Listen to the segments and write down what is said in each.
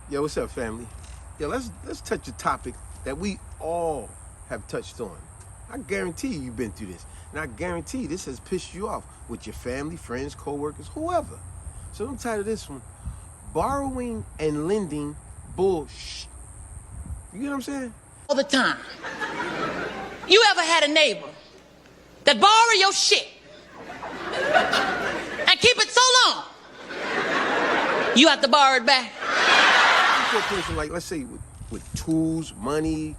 Yo, what's up, family? Yo, let's touch a topic that we all have touched on. I guarantee you've been through this, and I guarantee this has pissed you off with your family, friends, co-workers, whoever. So I'm tired of this one. Borrowing and lending bullshit. You get what I'm saying? All the time. You ever had a neighbor that borrow your shit and keep it so long you have to borrow it back? To a person like, let's say, with tools, money,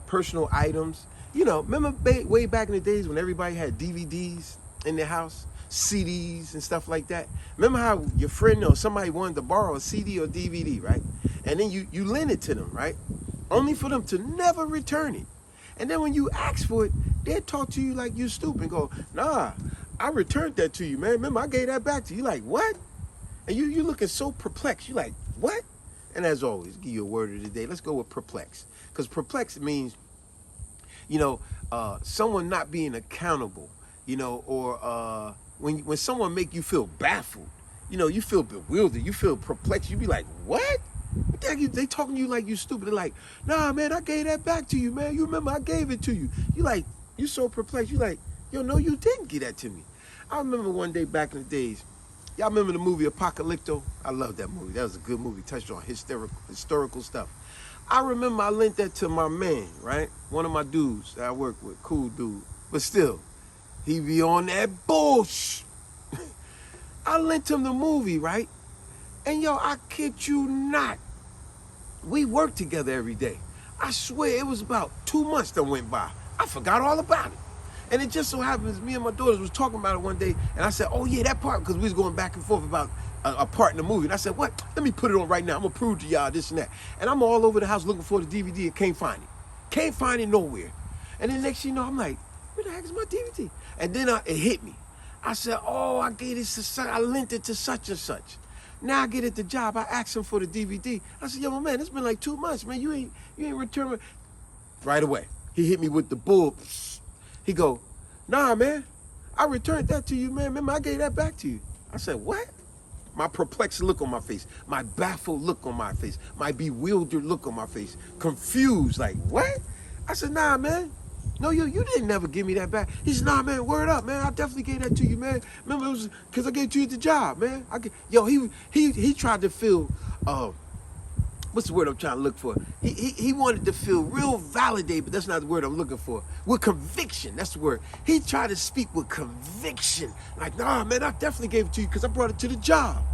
personal items. You know, remember way back in the days when everybody had DVDs in their house, CDs and stuff like that? Remember how your friend or somebody wanted to borrow a CD or DVD, right? And then you lend it to them, right? Only for them to never return it. And then when you ask for it, they talk to you like you're stupid and go, nah, I returned that to you, man. Remember, I gave that back to you. Like, what? And you looking so perplexed. You like, what? And as always, give you a word of the day. Let's go with perplexed. Because perplexed means, someone not being accountable, or when someone make you feel baffled, you feel bewildered, you feel perplexed. You be like, what? What the heck? They talking to you like you stupid. They're like, nah, man, I gave that back to you, man. You remember I gave it to you. You so perplexed. You like, yo, no, you didn't give that to me. I remember one day back in the days, y'all remember the movie Apocalypto? I love that movie. That was a good movie. Touched on historical stuff. I remember I lent that to my man, right? One of my dudes that I work with, cool dude. But still, he be on that bullshit. I lent him the movie, right? And yo, I kid you not. We worked together every day. I swear it was about 2 months that went by. I forgot all about it. And it just so happens me and my daughters was talking about it one day, and I said, oh yeah, that part, because we was going back and forth about a part in the movie. And I said, what? Let me put it on right now. I'm gonna prove to y'all this and that. And I'm all over the house looking for the DVD and can't find it. Can't find it nowhere. And then next thing you know, I'm like, where the heck is my DVD? And then it hit me. I said, oh, I gave this to such, I lent it to such and such. Now I get at the job, I asked him for the DVD. I said, yo, man, it's been like 2 months, man. You ain't returned it. Right away. He hit me with the bull. He go, nah, man, I returned that to you, man. Remember, I gave that back to you. I said, what? My perplexed look on my face, my baffled look on my face, my bewildered look on my face, confused, like, what? I said, nah, man. No, you didn't never give me that back. He said, nah, man, word up, man. I definitely gave that to you, man. Remember, it was because I gave it to you at the job, man. He tried to feel, what's the word I'm trying to look for? He wanted to feel real validated, but that's not the word I'm looking for. With conviction, that's the word. He tried to speak with conviction. Like, nah, man, I definitely gave it to you because I brought it to the job.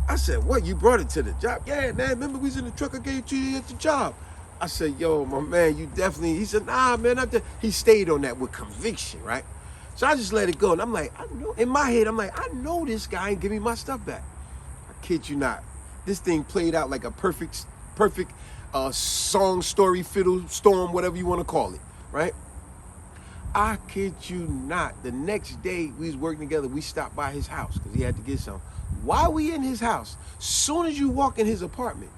I said, what, you brought it to the job? Yeah, man, remember we was in the truck, I gave it to you at the job. I said, yo, my man, you definitely, he said, nah, man, he stayed on that with conviction, right? So I just let it go. And I'm like, I know, in my head, I'm like, I know this guy ain't give me my stuff back. I kid you not. This thing played out like a perfect song, story, fiddle, storm, whatever you want to call it, right? I kid you not. The next day we was working together, we stopped by his house because he had to get something. While we in his house, soon as you walk in his apartment,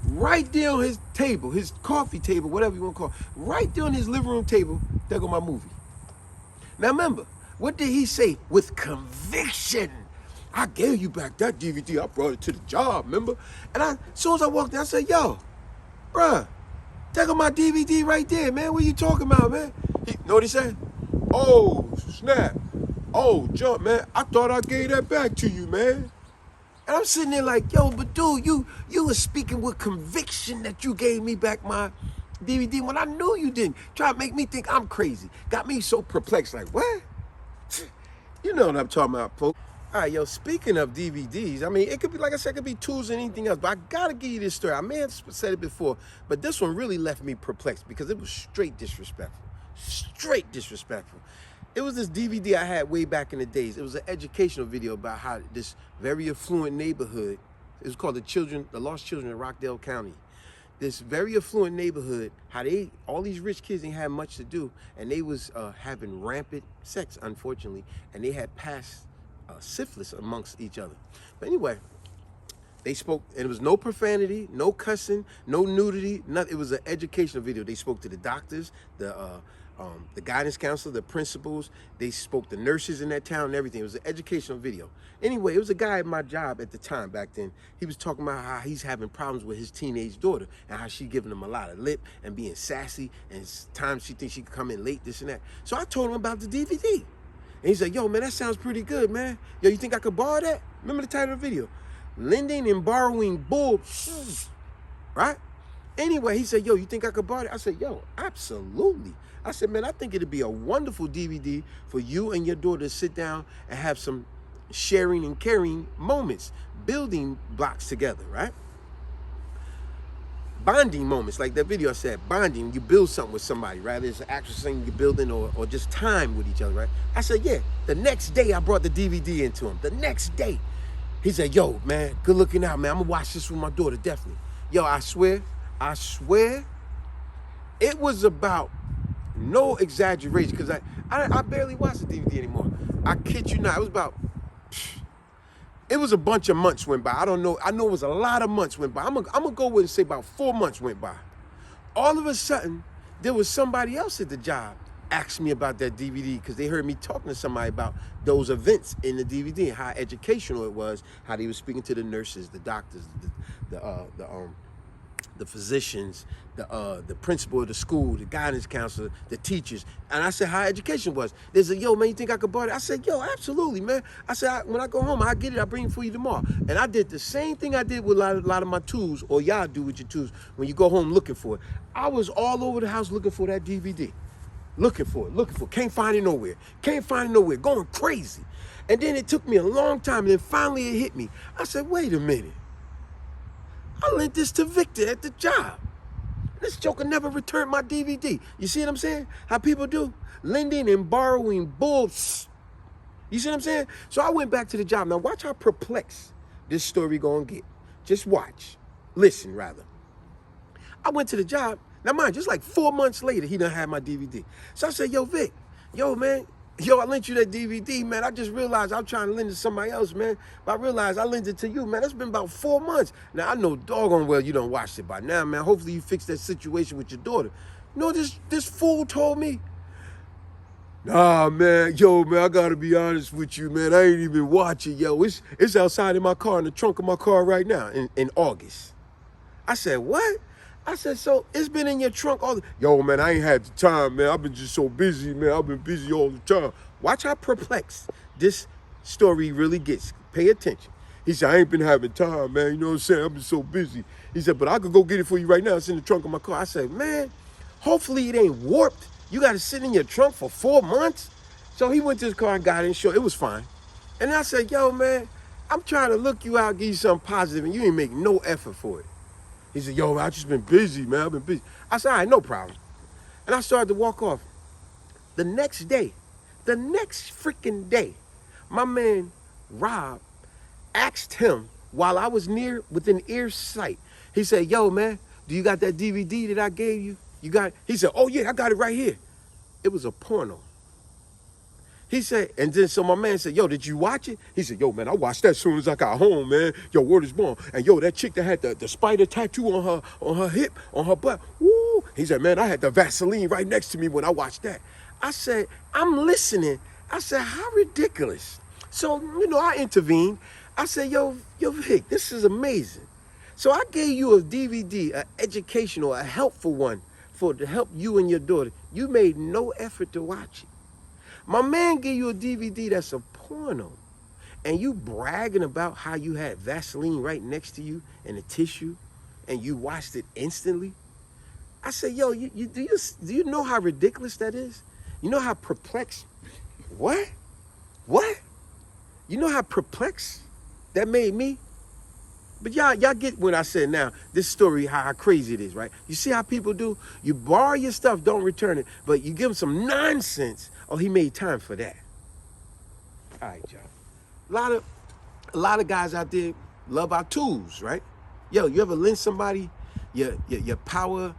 right there on his table, his coffee table, whatever you want to call it, right there on his living room table, there go my movie. Now remember, what did he say? With conviction. I gave you back that DVD. I brought it to the job, remember? And as soon as I walked in, I said, yo, bruh, there go my DVD right there, man. What you talking about, man? You know what he said? Oh, snap. Oh, jump, man. I thought I gave that back to you, man. And I'm sitting there like, yo, but dude, you were speaking with conviction that you gave me back my DVD when I knew you didn't. Try to make me think I'm crazy. Got me so perplexed, like, what? You know what I'm talking about, folks. All right, yo, speaking of DVDs, I mean, it could be, like I said, it could be tools and anything else, but I gotta give you this story. I may have said it before, but this one really left me perplexed because it was straight disrespectful. Straight disrespectful. It was this DVD I had way back in the days. It was an educational video about how this very affluent neighborhood, it was called the Lost Children in Rockdale County. This very affluent neighborhood, how all these rich kids didn't have much to do, and they was having rampant sex, unfortunately, and they had passed syphilis amongst each other. But anyway, they spoke, and it was no profanity, no cussing, no nudity, nothing. It was an educational video. They spoke to the doctors, the the guidance counselor, the principals. They spoke to nurses in that town and everything. It was an educational video. Anyway, it was a guy at my job at the time back then. He was talking about how he's having problems with his teenage daughter and how she giving him a lot of lip and being sassy, and times she thinks she could come in late, this and that. So I told him about the DVD. And he said, yo, man, that sounds pretty good, man. Yo, you think I could borrow that? Remember the title of the video? Lending and borrowing bull, right? Anyway, he said, yo, you think I could borrow it? I said, yo, absolutely. I said, man, I think it'd be a wonderful DVD for you and your daughter to sit down and have some sharing and caring moments, building blocks together, right? Bonding moments, like that video I said, bonding, you build something with somebody, right? It's an actual thing you're building or just time with each other, right? I said, yeah. The next day I brought the DVD into him. The next day. He said, yo, man, good looking out, man. I'm gonna watch this with my daughter, definitely. Yo, I swear, it was about, no exaggeration, because I barely watch the DVD anymore. I kid you not, it was a bunch of months went by. I don't know. I know it was a lot of months went by. I'm gonna go with and say about 4 months went by. All of a sudden, there was somebody else at the job asked me about that DVD because they heard me talking to somebody about those events in the DVD and how educational it was, how they were speaking to the nurses, the doctors, the physicians, the principal of the school, the guidance counselor, the teachers. And I said how education was. They said, yo, man, you think I could borrow it? I said, yo, absolutely, man. I said, when I go home, I'll get it. I'll bring it for you tomorrow. And I did the same thing I did with a lot of my tools, or y'all do with your tools when you go home looking for it. I was all over the house looking for that DVD. Looking for it. Can't find it nowhere. Going crazy. And then it took me a long time, and then finally it hit me. I said, wait a minute. I lent this to Victor at the job. This joker never returned my DVD. You see what I'm saying? How people do? Lending and borrowing bulls. You see what I'm saying? So I went back to the job. Now watch how perplexed this story gonna get. Just watch. Listen, rather. I went to the job. Now mind, just like 4 months later, he done had my DVD. So I said, yo, Vic, yo, man, yo, I lent you that DVD, man. I just realized I'm trying to lend it to somebody else, man. But I realized I lent it to you, man. That's been about 4 months. Now, I know doggone well you done watched it by now, man. Hopefully you fixed that situation with your daughter. You know this fool told me? Nah, man. Yo, man, I got to be honest with you, man. I ain't even watching, yo. It's outside in my car, in the trunk of my car right now in August. I said, what? I said, so it's been in your trunk all the... Yo, man, I ain't had the time, man. I've been just so busy, man. I've been busy all the time. Watch how perplexed this story really gets. Pay attention. He said, I ain't been having time, man. You know what I'm saying? I've been so busy. He said, but I could go get it for you right now. It's in the trunk of my car. I said, man, hopefully it ain't warped. You got to sit in your trunk for 4 months? So he went to his car and got it and showed it was fine. And I said, yo, man, I'm trying to look you out, give you something positive, and you ain't make no effort for it. He said, yo, I just been busy, man. I've been busy. I said, all right, no problem. And I started to walk off. The next freaking day, my man, Rob, asked him while I was within earsight. He said, yo, man, do you got that DVD that I gave you? You got it? He said, oh, yeah, I got it right here. It was a porno. He said, and then so my man said, yo, did you watch it? He said, yo, man, I watched that as soon as I got home, man. Yo, word is born. And yo, that chick that had the spider tattoo on her hip, on her butt. Woo. He said, man, I had the Vaseline right next to me when I watched that. I said, I'm listening. I said, how ridiculous. So, you know, I intervened. I said, yo, Vic, this is amazing. So I gave you a DVD, an educational, a helpful one to help you and your daughter. You made no effort to watch it. My man gave you a DVD that's a porno, and you bragging about how you had Vaseline right next to you and a tissue, and you watched it instantly. I said, yo, do you know how ridiculous that is? You know how perplexed? What? You know how perplexed that made me? But y'all get what I said now. This story, how crazy it is, right? You see how people do? You borrow your stuff, don't return it, but you give them some nonsense. Oh, he made time for that. All right, y'all. A lot of guys out there love our tools, right? Yo, you ever lend somebody your power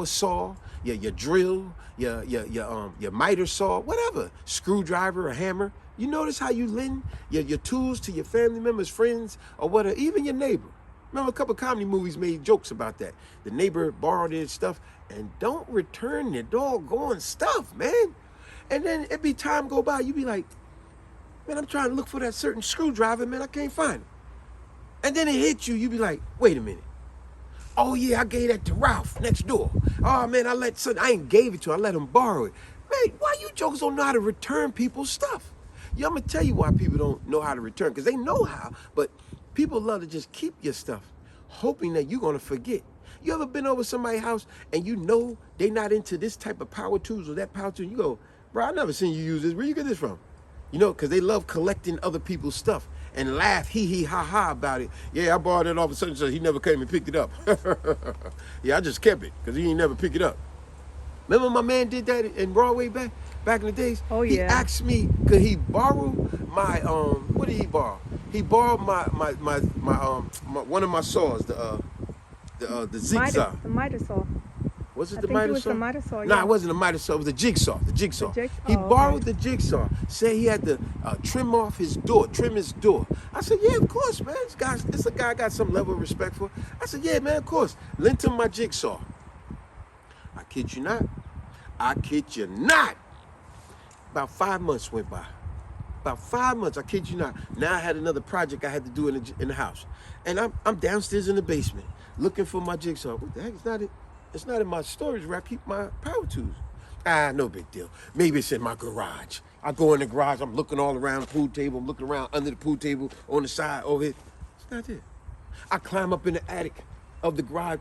saw, your drill, your miter saw, whatever, screwdriver or hammer? You notice how you lend your tools to your family members, friends, or whatever, even your neighbor. Remember, a couple of comedy movies made jokes about that. The neighbor borrowed their stuff and don't return their doggone stuff, man. And then it be time go by, you be like, man, I'm trying to look for that certain screwdriver, man, I can't find it. And then it hits you, you be like, wait a minute. Oh yeah, I gave that to Ralph next door. Oh man, I ain't gave it to him, I let him borrow it. Man, why you jokers don't know how to return people's stuff? Yeah, I'm gonna tell you why people don't know how to return, because they know how, but people love to just keep your stuff, hoping that you're gonna forget. You ever been over somebody's house and you know they not into this type of power tools or that power tool? You go, bro, I never seen you use this. Where you get this from? You know, because they love collecting other people's stuff and laugh hee ha ha about it. Yeah, I borrowed it off of such and such. He never came and picked it up. Yeah, I just kept it because he ain't never pick it up. Remember my man did that in Broadway back in the days? Oh, yeah. He asked me, could he borrow my what did he borrow? He borrowed my one of my saws, the zigzag. The miter saw. Was it I the think it miter was saw? the miter saw, Nah, yeah. it wasn't a miter saw. It was a jigsaw. The jigsaw. He Oh, borrowed okay. the jigsaw. Said he had to trim his door. I said, yeah, of course, man. This a guy I got some level of respect for. I said, yeah, man, of course. Lent him my jigsaw. I kid you not. I kid you not. About 5 months went by. About 5 months, I kid you not. Now I had another project I had to do in the house. And I'm downstairs in the basement looking for my jigsaw. What the heck? It's not in my storage where I keep my power tools. No big deal. Maybe it's in my garage. I go in the garage, I'm looking all around the pool table, I'm looking around under the pool table, on the side, over here. It's not there. I climb up in the attic of the garage.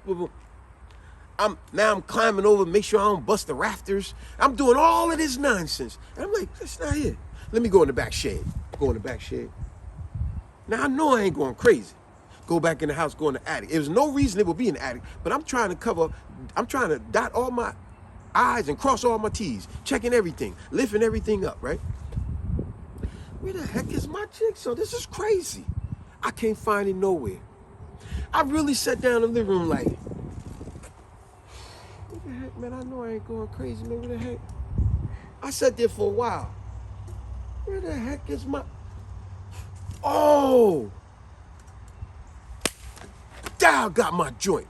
I'm climbing over, make sure I don't bust the rafters. I'm doing all of this nonsense. And I'm like, it's not here. Let me go in the back shed. Go in the back shed. Now I know I ain't going crazy. Go back in the house, go in the attic. There's no reason it would be in the attic, but I'm trying to dot all my I's and cross all my T's, checking everything, lifting everything up, right? Where the heck is my jigsaw? This is crazy. I can't find it nowhere. I really sat down in the living room like, what the heck, man? I know I ain't going crazy, man. What the heck? I sat there for a while. Where the heck is my... Oh! Dow got my joint.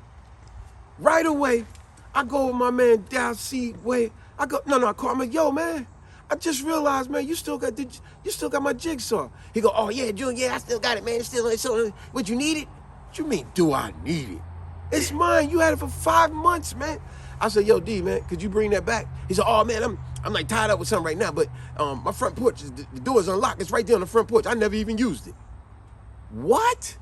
Right away, I go with my man Dow, see, wait. I call him like, yo, man, I just realized, man, you still got my jigsaw. He go, oh, yeah, June, yeah, I still got it, man. It's still, what, you need it? What you mean, do I need it? It's mine. You had it for 5 months, man. I said, yo, D, man, could you bring that back? He said, oh, man, I'm like tied up with something right now, but my front porch, the door's unlocked. It's right there on the front porch. I never even used it. What?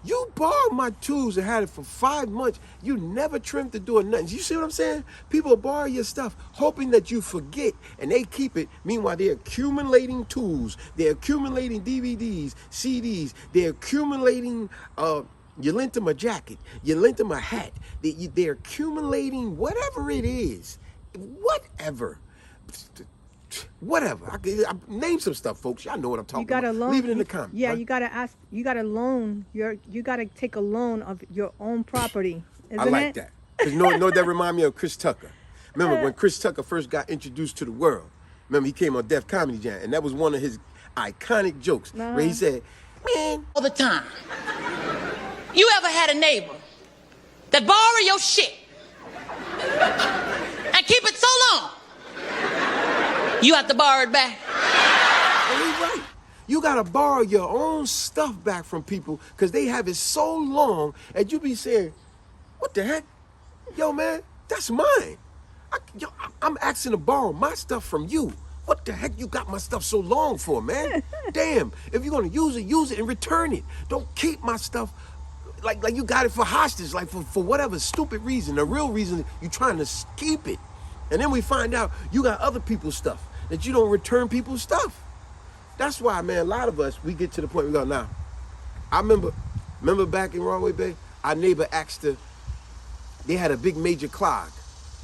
You borrowed my tools and had it for 5 months. You never trimmed the door, nothing. You see what I'm saying? People borrow your stuff, hoping that you forget, and they keep it. Meanwhile, they're accumulating tools. They're accumulating DVDs, CDs. They're accumulating, you lent them a jacket. You lent them a hat. They're accumulating whatever it is. Whatever. Whatever. I name some stuff, folks. Y'all know what I'm talking You got a about. loan. Leave it in the comments. Yeah, right? you gotta loan you gotta take a loan of your own property. Isn't I like it? that. Because you know that remind me of Chris Tucker. Remember when Chris Tucker first got introduced to the world? Remember he came on Def Comedy Jam, and that was one of his iconic jokes where he said, man, All the time. You ever had a neighbor that borrow your shit and keep it so long you have to borrow it back? well, he's right. You gotta borrow your own stuff back from people because they have it so long, and you be saying, what the heck? Yo, man, that's mine. I'm asking to borrow my stuff from you. What the heck you got my stuff so long for, man? Damn, if you're gonna use it and return it. Don't keep my stuff like you got it for hostage, like for whatever stupid reason. The real reason you trying to keep it. And then we find out you got other people's stuff, that you don't return people's stuff. That's why, man, a lot of us, we get to the point we go, now, I remember back in Broadway Bay, our neighbor asked they had a big major clog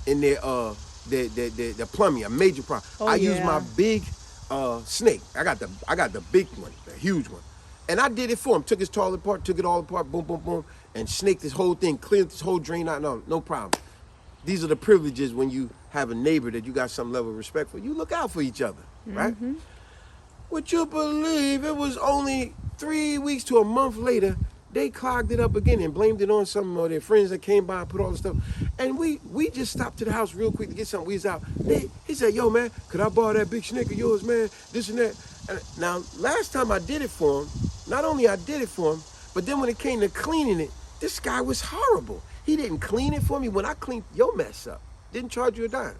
in their plumbing, a major problem. Oh, I used yeah. my big snake. I got the big one, the huge one. And I did it for him. Took his toilet apart, took it all apart, boom, boom, boom, and snaked this whole thing, cleared this whole drain out. No problem. These are the privileges when you have a neighbor that you got some level of respect for. You look out for each other, right? Would you believe it was only 3 weeks to a month later, they clogged it up again and blamed it on some of their friends that came by and put all the stuff. And we just stopped to the house real quick to get something. We was out. He said, yo, man, could I borrow that big snake of yours, man? This and that. And now, last time I did it for him, not only I did it for him, but then when it came to cleaning it, this guy was horrible. He didn't clean it for me. When I cleaned your mess up, didn't charge you a dime.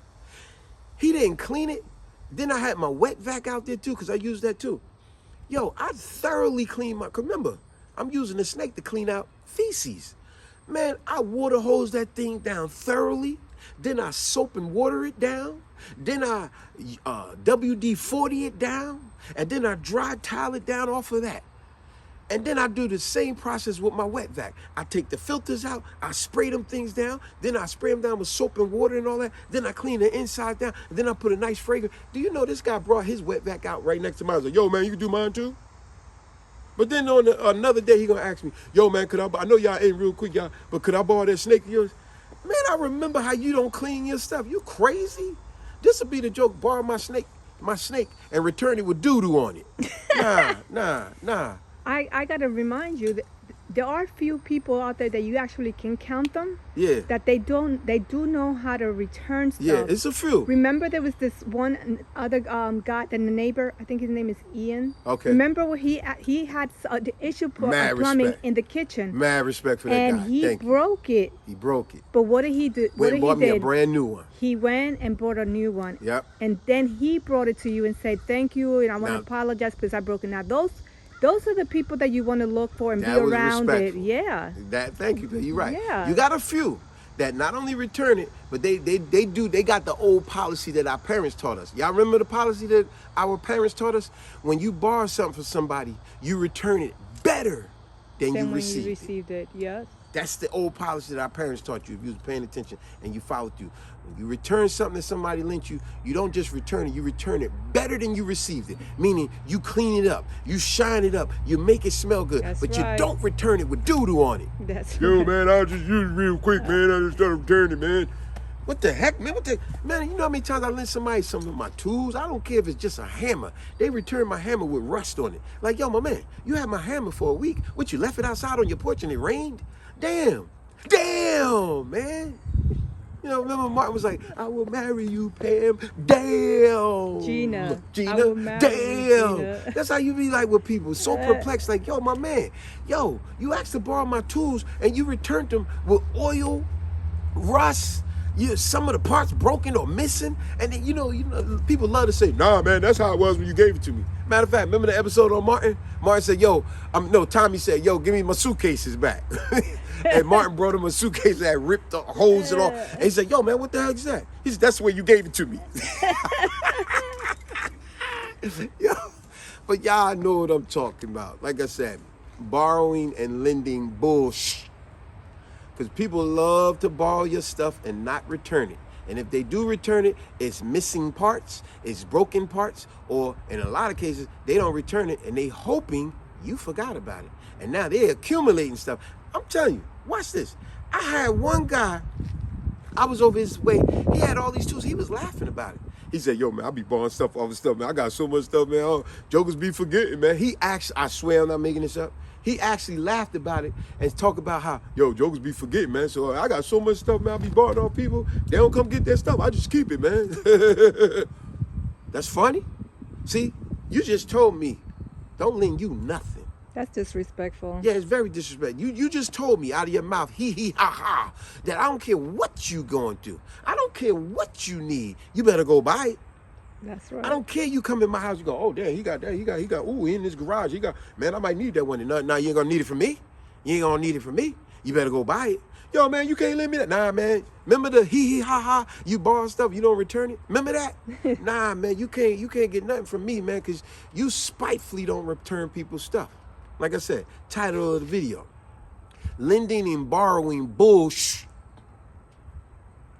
He didn't clean it. Then I had my wet vac out there too, because I used that too. Yo, I thoroughly cleaned my, remember, I'm using the snake to clean out feces. Man, I water hose that thing down thoroughly. Then I soap and water it down. Then I WD-40 it down. And then I dry towel it down off of that. And then I do the same process with my wet vac. I take the filters out, I spray them things down, then I spray them down with soap and water and all that, then I clean the inside down, and then I put a nice fragrance. Do you know this guy brought his wet vac out right next to mine? I was like, yo, man, you can do mine too? But then on another day, he gonna ask me, yo, man, I know y'all ain't real quick, y'all, but could I borrow that snake of yours? Man, I remember how you don't clean your stuff. You crazy? This would be the joke, borrow my snake, and return it with doo-doo on it. Nah. I gotta remind you that there are few people out there that you actually can count them. Yeah. That they do know how to return stuff. Yeah, it's a few. Remember there was this one other guy, the neighbor, I think his name is Ian. Okay. Remember when he had the issue plumbing in the kitchen. Mad respect for that guy. And he broke it. He broke it. But what did he do? Went and bought me a brand new one. He went and bought a new one. Yep. And then he brought it to you and said, thank you, and I want to apologize because I broke it. Now those are the people that you want to look for and be around it. Yeah. Thank you. You're right. Yeah. You got a few that not only return it, but they got the old policy that our parents taught us. Y'all remember the policy that our parents taught us? When you borrow something from somebody, you return it better than you received it. Yes. That's the old policy that our parents taught you if you was paying attention and you followed through. When you return something that somebody lent you, you don't just return it, you return it better than you received it. Meaning you clean it up, you shine it up, you make it smell good, but you don't return it with doo-doo on it. That's Yo, right. man, I'll just use it real quick, man. I just started returning it, man. What the heck, man? Man, you know how many times I lent somebody some of my tools? I don't care if it's just a hammer. They return my hammer with rust on it. Like, yo, my man, you had my hammer for a week. What, you left it outside on your porch and it rained? Damn, man. You know, remember Martin was like, I will marry you, Pam. Damn. Gina. Damn. I will marry you, Gina. That's how you be like with people. So perplexed, like, yo, my man. Yo, you asked to borrow my tools and you returned them with oil, rust, some of the parts broken or missing. And then, you know, people love to say, nah, man, that's how it was when you gave it to me. Matter of fact, remember the episode on Martin? Martin said, Tommy said, yo, give me my suitcases back. And Martin brought him a suitcase that had ripped the holes and all. And he said, yo, man, what the heck is that? He said, that's the way you gave it to me. Yo, but y'all know what I'm talking about. Like I said, borrowing and lending bullshit. Because people love to borrow your stuff and not return it. And if they do return it, it's missing parts, it's broken parts, or in a lot of cases, they don't return it and they hoping you forgot about it. And now they're accumulating stuff. I'm telling you, watch this. I had one guy, I was over his way, he had all these tools, he was laughing about it. He said, yo, man, I be borrowing stuff off of stuff, man. I got so much stuff, man. Oh, jokers be forgetting, man. He actually, I swear I'm not making this up, he actually laughed about it and talked about how, yo, jokers be forgetting, man. So I got so much stuff, man, I be borrowing off people. They don't come get their stuff. I just keep it, man. That's funny. See, you just told me, don't lend you nothing. That's disrespectful. Yeah, it's very disrespectful. You just told me out of your mouth, hee ha ha, that I don't care what you going through. I don't care what you need. You better go buy it. That's right. I don't care you come in my house, you go, oh, damn, he got that, he got, ooh, he in this garage, man, I might need that one. And now you ain't gonna need it from me. You ain't gonna need it from me. You better go buy it. Yo, man, you can't lend me that. Nah, man. Remember the hee ha ha, you borrow stuff, you don't return it? Remember that? Nah, man, you can't get nothing from me, man, because you spitefully don't return people's stuff. Like I said, title of the video, lending and borrowing bullshit.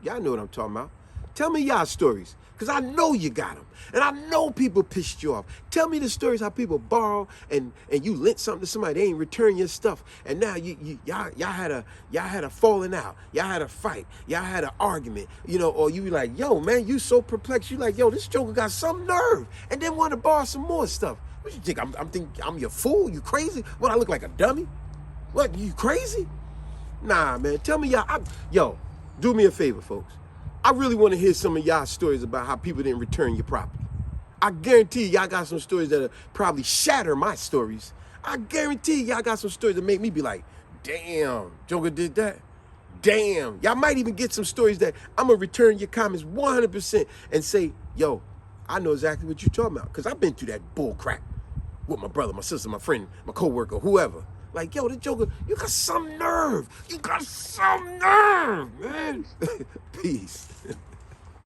Y'all know what I'm talking about. Tell me y'all stories, because I know you got them. And I know people pissed you off. Tell me the stories how people borrow and you lent something to somebody, they ain't return your stuff. And now y'all had a falling out. Y'all had a fight. Y'all had an argument. You know, or you be like, yo, man, you so perplexed. You like, yo, this joker got some nerve. And then want to borrow some more stuff. What you think? I'm your fool? You crazy? What, I look like a dummy? What, you crazy? Nah, man. Tell me y'all. Yo, do me a favor, folks. I really want to hear some of y'all stories about how people didn't return your property. I guarantee y'all got some stories that'll probably shatter my stories. I guarantee y'all got some stories that make me be like, damn, Joker did that. Damn. Y'all might even get some stories that I'm going to return your comments 100% and say, yo, I know exactly what you're talking about. Because I've been through that bull crap with my brother, my sister, my friend, my coworker, whoever. Like, yo, the Joker, you got some nerve. You got some nerve, man. Peace.